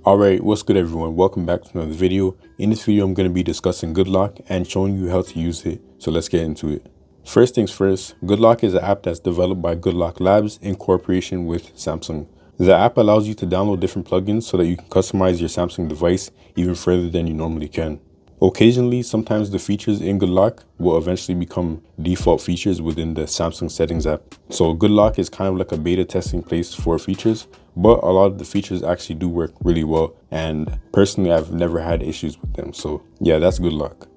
Alright, what's good everyone? Welcome back to another video. In this video, I'm going to be discussing GoodLock and showing you how to use it. So let's get into it. First things first, GoodLock is an app that's developed by GoodLock Labs in cooperation with Samsung. The app allows you to download different plugins so that you can customize your Samsung device even further than you normally can. Occasionally, sometimes the features in GoodLock will eventually become default features within the Samsung settings app. So GoodLock is kind of like a beta testing place for features, but a lot of the features actually do work really well. And personally, I've never had issues with them. So yeah, that's GoodLock.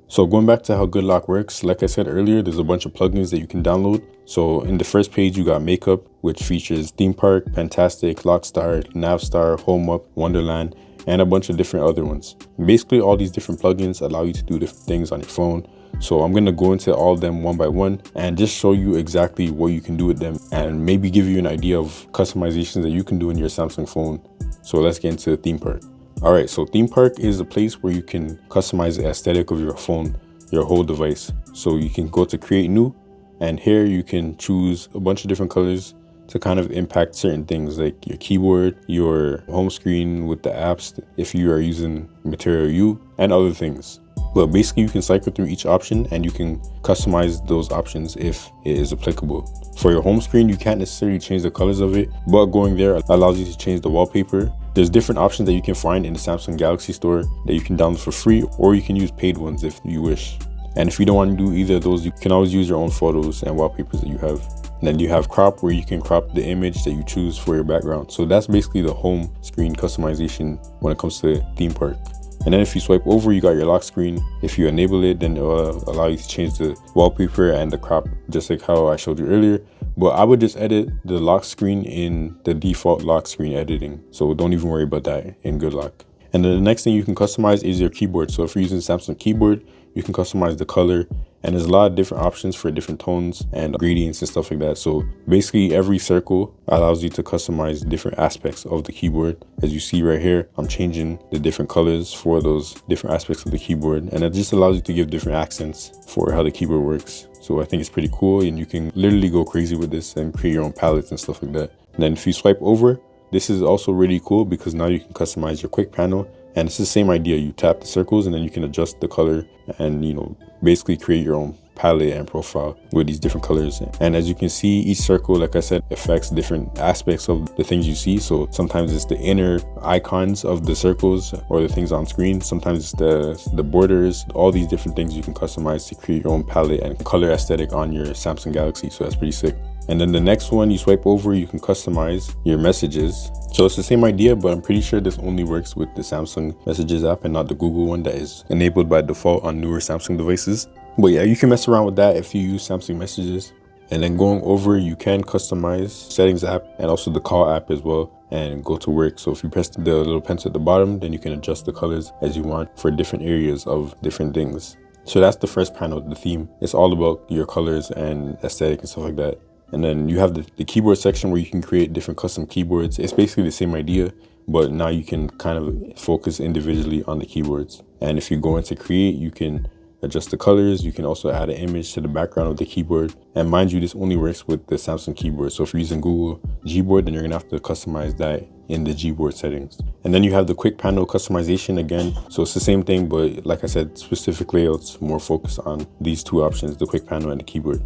So going back to how GoodLock works, like I said earlier, there's a bunch of plugins that you can download. So in the first page, you got Makeup, which features Theme Park, Fantastic, Lockstar, Navstar, Home Up, Wonderland, and a bunch of different other ones. Basically, all these different plugins allow you to do different things on your phone. So I'm going to go into all of them one by one and just show you exactly what you can do with them and maybe give you an idea of customizations that you can do in your Samsung phone. So let's get into Theme Park. All right, so Theme Park is a place where you can customize the aesthetic of your phone, your whole device. So you can go to Create New, and here you can choose a bunch of different colors to kind of impact certain things like your keyboard, your home screen with the apps, if you are using Material U, and other things. But basically you can cycle through each option and you can customize those options if it is applicable. For your home screen, you can't necessarily change the colors of it, but going there allows you to change the wallpaper. There's different options that you can find in the Samsung Galaxy Store that you can download for free, or you can use paid ones if you wish. And if you don't want to do either of those, you can always use your own photos and wallpapers that you have. And then you have crop, where you can crop the image that you choose for your background. So that's basically the home screen customization when it comes to Theme Park. And then if you swipe over, you got your lock screen. If you enable it, then it will allow you to change the wallpaper and the crop, just like how I showed you earlier. But I would just edit the lock screen in the default lock screen editing. So don't even worry about that in GoodLock. And then the next thing you can customize is your keyboard. So if you're using Samsung keyboard, you can customize the color, and there's a lot of different options for different tones and gradients and stuff like that. So basically every circle allows you to customize different aspects of the keyboard. As you see right here, I'm changing the different colors for those different aspects of the keyboard, and it just allows you to give different accents for how the keyboard works. So I think it's pretty cool, and you can literally go crazy with this and create your own palettes and stuff like that. And then if you swipe over, this is also really cool because now you can customize your quick panel. And it's the same idea. You tap the circles and then you can adjust the color and, basically create your own palette and profile with these different colors. And as you can see, each circle, like I said, affects different aspects of the things you see. So sometimes it's the inner icons of the circles or the things on screen. Sometimes it's the borders, all these different things you can customize to create your own palette and color aesthetic on your Samsung Galaxy. So that's pretty sick. And then the next one, you swipe over, you can customize your messages. So it's the same idea, but I'm pretty sure this only works with the Samsung Messages app and not the Google one that is enabled by default on newer Samsung devices. But yeah, you can mess around with that if you use Samsung Messages. And then going over, you can customize Settings app and also the Call app as well, and go to work. So if you press the little pencil at the bottom, then you can adjust the colors as you want for different areas of different things. So that's the first panel, the theme. It's all about your colors and aesthetic and stuff like that. And then you have the keyboard section where you can create different custom keyboards. It's basically the same idea, but now you can kind of focus individually on the keyboards. And if you go into create, you can adjust the colors. You can also add an image to the background of the keyboard. And mind you, this only works with the Samsung keyboard. So if you're using Google Gboard, then you're gonna have to customize that in the Gboard settings. And then you have the quick panel customization again. So it's the same thing, but like I said, specifically, it's more focused on these two options, the quick panel and the keyboard.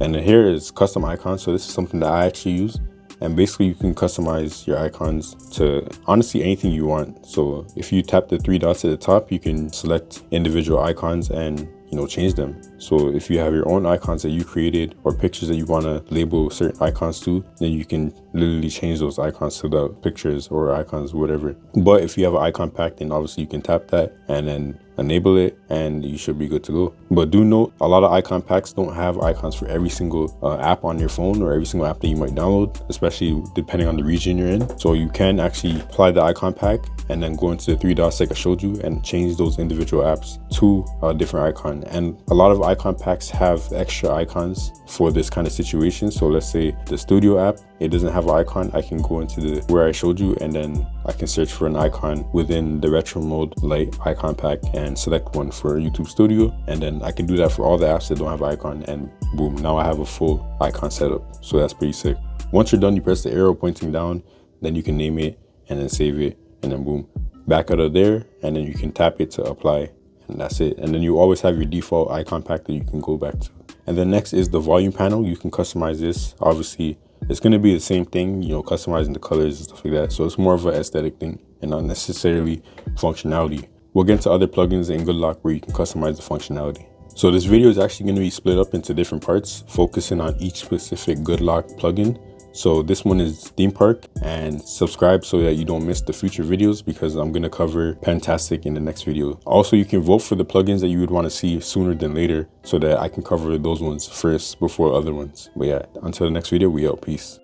And then here is custom icons. So this is something that I actually use. And basically you can customize your icons to honestly anything you want. So if you tap the three dots at the top, you can select individual icons and change them. So if you have your own icons that you created or pictures that you want to label certain icons to, then you can literally change those icons to the pictures or icons, whatever. But if you have an icon pack, then obviously you can tap that and then enable it and you should be good to go. But do note, a lot of icon packs don't have icons for every single app on your phone or every single app that you might download, especially depending on the region you're in. So you can actually apply the icon pack and then go into the three dots like I showed you and change those individual apps to a different icon. And a lot of icon packs have extra icons for this kind of situation. So let's say the Studio app, it doesn't have an icon. I can go into where I showed you, and then I can search for an icon within the retro mode light icon pack and select one for YouTube Studio. And then I can do that for all the apps that don't have an icon, and boom, now I have a full icon setup. So that's pretty sick. Once you're done, you press the arrow pointing down, then you can name it and then save it. and then boom, back out of there, and then you can tap it to apply, and that's it. And then you always have your default icon pack that you can go back to. And then next is the volume panel. You can customize this. Obviously, it's going to be the same thing, you know, customizing the colors and stuff like that. So it's more of an aesthetic thing and not necessarily functionality. We'll get into other plugins in GoodLock where you can customize the functionality. So this video is actually going to be split up into different parts, focusing on each specific GoodLock plugin. So this one is theme park, and subscribe so that you don't miss the future videos, because I'm going to cover Fantastic in the next video. Also, you can vote for the plugins that you would want to see sooner than later so that I can cover those ones first before other ones. But yeah, until the next video, we out. Peace.